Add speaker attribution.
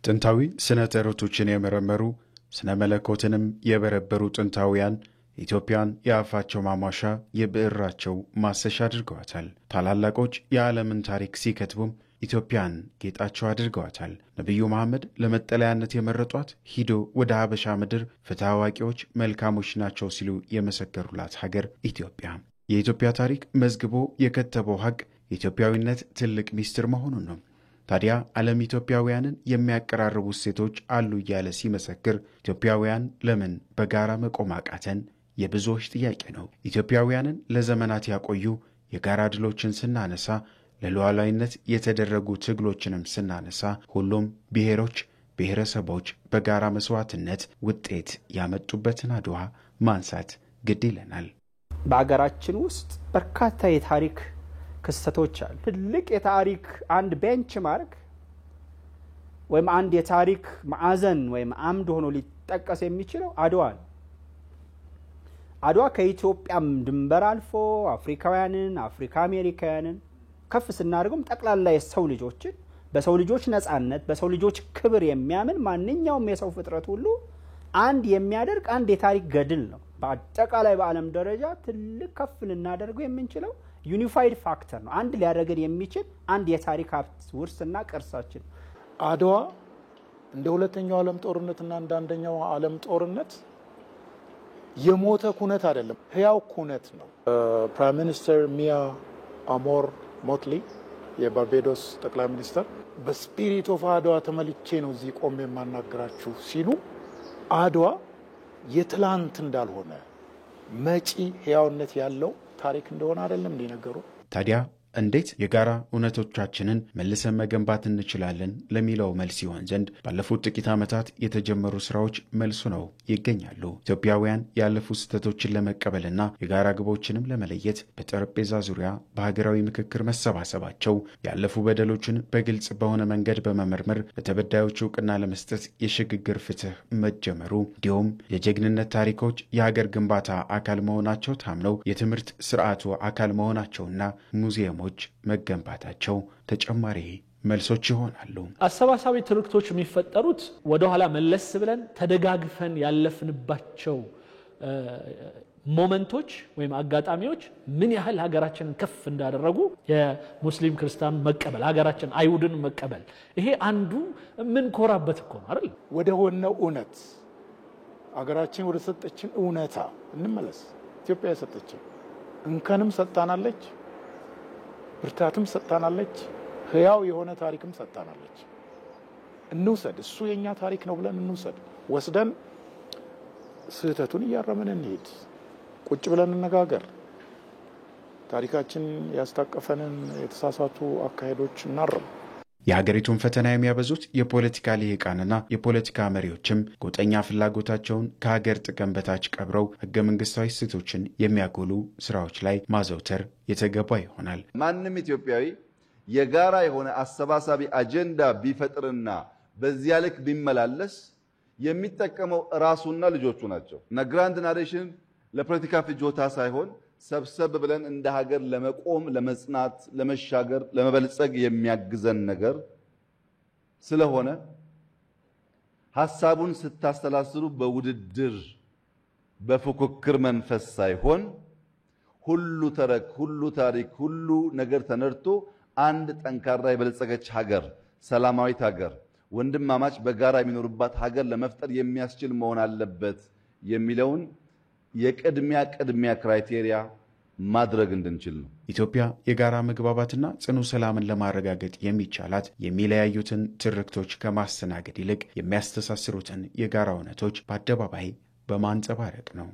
Speaker 1: ጥንታዊ ስነ ተረቶችን የመረመሩ ስነ መለኮትንም የበረበሩ ጥንታውያን ኢትዮጵያን የአፋቸው ማሟሻ የብዕራቸው ማሰሻ አድርገዋታል። ታላላቆች የዓለምን ታሪክ ሲከትቡም ኢትዮጵያን ጌጣቸው አድርገዋታል። ነቢዩ መሐመድ ለመጠለያነት የመረጧት ሂዶ ወደ ሀበሻ ምድር ፍትህ አዋቂዎች መልካሞች ናቸው ሲሉ የመሰከሩላት ሀገር ኢትዮጵያ። የኢትዮጵያ ታሪክ መዝግቦ የከተበው ሀቅ የኢትዮጵያዊነት ትልቅ ሚስጥር መሆኑን ነው። ታዲያ ዓለም ኢትዮጵያውያንን የሚያቀራርቡ እሴቶች አሉ እያለ ሲመሰክር ኢትዮጵያውያን ለምን በጋራ መቆም አቃተን? የብዙዎች ጥያቄ ነው። ኢትዮጵያውያንን ለዘመናት ያቆዩ የጋራ ድሎችን ስናነሳ፣ ለሉዓላዊነት የተደረጉ ትግሎችንም ስናነሳ ሁሉም ብሔሮች፣ ብሔረሰቦች በጋራ መስዋዕትነት ውጤት ያመጡበትን አድዋ ማንሳት ግድ ይለናል።
Speaker 2: በአገራችን ውስጥ በርካታ የታሪክ ክስተቶች አሉ። ትልቅ የታሪክ አንድ ቤንችማርክ ወይም አንድ የታሪክ ማዕዘን ወይም አምድ ሆኖ ሊጠቀስ የሚችለው አድዋ ነው። አድዋ ከኢትዮጵያም ድንበር አልፎ አፍሪካውያንን፣ አፍሪካ አሜሪካውያንን ከፍ ስናደርገውም ጠቅላላ የሰው ልጆችን በሰው ልጆች ነጻነት፣ በሰው ልጆች ክብር የሚያምን ማንኛውም የሰው ፍጥረት ሁሉ አንድ የሚያደርግ አንድ የታሪክ ገድል ነው። በአጠቃላይ በዓለም ደረጃ ትልቅ ከፍ ልናደርገው የምንችለው ዩኒፋይድ ፋክተር ነው። አንድ ሊያደርገን የሚችል አንድ የታሪክ ሀብት ውርስና ቅርሳችን።
Speaker 3: አድዋ እንደ ሁለተኛው ዓለም ጦርነትና እንደ አንደኛው ዓለም ጦርነት የሞተ ኩነት አይደለም፣ ህያው ኩነት ነው። ፕራይም ሚኒስተር ሚያ አሞር ሞትሊ የባርቤዶስ ጠቅላይ ሚኒስተር በስፒሪት ኦፍ አድዋ ተመልቼ ነው እዚህ ቆሜ የማናገራችሁ ሲሉ አድዋ የትላንት እንዳልሆነ መጪ ህያውነት ያለው ታሪክ እንደሆነ አይደለም እንዲነገሩ።
Speaker 1: ታዲያ እንዴት የጋራ እውነቶቻችንን መልሰን መገንባት እንችላለን ለሚለው መልስ ይሆን ዘንድ ባለፉት ጥቂት ዓመታት የተጀመሩ ስራዎች መልሱ ነው ይገኛሉ። ኢትዮጵያውያን ያለፉ ስህተቶችን ለመቀበልና የጋራ ግቦችንም ለመለየት በጠረጴዛ ዙሪያ በሀገራዊ ምክክር መሰባሰባቸው፣ ያለፉ በደሎችን በግልጽ በሆነ መንገድ በመመርመር ለተበዳዮች እውቅና ለመስጠት የሽግግር ፍትህ መጀመሩ፣ እንዲሁም የጀግንነት ታሪኮች የሀገር ግንባታ አካል መሆናቸው ታምነው የትምህርት ስርዓቱ አካል መሆናቸውና ሙዚየሞች መገንባታቸው ተጨማሪ መልሶች ይሆናሉ።
Speaker 4: አሰባሳቢ ትርክቶች የሚፈጠሩት ወደ ኋላ መለስ ብለን ተደጋግፈን ያለፍንባቸው ሞመንቶች ወይም አጋጣሚዎች ምን ያህል ሀገራችንን ከፍ እንዳደረጉ የሙስሊም ክርስቲያን መቀበል፣ ሀገራችን አይሁድን መቀበል፣ ይሄ አንዱ ምን ኮራበት እኮ ነው አይደል?
Speaker 3: ወደ ሆነው እውነት ሀገራችን ወደ ሰጠችን እውነታ እንመለስ። ኢትዮጵያ የሰጠችን እንከንም ሰጣናለች፣ ብርታትም ሰጣናለች፣ ህያው የሆነ ታሪክም ሰጣናለች። እንውሰድ፣ እሱ የኛ ታሪክ ነው ብለን እንውሰድ። ወስደን ስህተቱን እያረምን እንሄድ። ቁጭ ብለን እንነጋገር። ታሪካችን ያስታቀፈንን የተሳሳቱ አካሄዶች እናርም።
Speaker 1: የሀገሪቱን ፈተና የሚያበዙት የፖለቲካ ልሂቃንና የፖለቲካ መሪዎችም ጎጠኛ ፍላጎታቸውን ከሀገር ጥቅም በታች ቀብረው ህገ መንግስታዊ እሴቶችን የሚያጎሉ ስራዎች ላይ ማዘውተር የተገባ ይሆናል።
Speaker 5: ማንም ኢትዮጵያዊ የጋራ የሆነ አሰባሳቢ አጀንዳ ቢፈጥርና በዚያ ልክ ቢመላለስ የሚጠቀመው ራሱና ልጆቹ ናቸው እና ግራንድ ናሬሽን ለፖለቲካ ፍጆታ ሳይሆን ሰብሰብ ብለን እንደ ሀገር ለመቆም፣ ለመጽናት፣ ለመሻገር፣ ለመበልጸግ የሚያግዘን ነገር ስለሆነ ሐሳቡን ስታስተላስሩ በውድድር በፉክክር መንፈስ ሳይሆን ሁሉ ተረክ፣ ሁሉ ታሪክ፣ ሁሉ ነገር ተነርቶ አንድ ጠንካራ የበለጸገች ሀገር፣ ሰላማዊት ሀገር፣ ወንድማማች በጋራ የሚኖርባት ሀገር ለመፍጠር የሚያስችል መሆን አለበት የሚለውን የቅድሚያ ክራይቴሪያ ማድረግ እንድንችል ነው።
Speaker 1: ኢትዮጵያ የጋራ መግባባትና ጽኑ ሰላምን ለማረጋገጥ የሚቻላት የሚለያዩትን ትርክቶች ከማስተናገድ ይልቅ የሚያስተሳስሩትን የጋራ እውነቶች በአደባባይ በማንጸባረቅ ነው።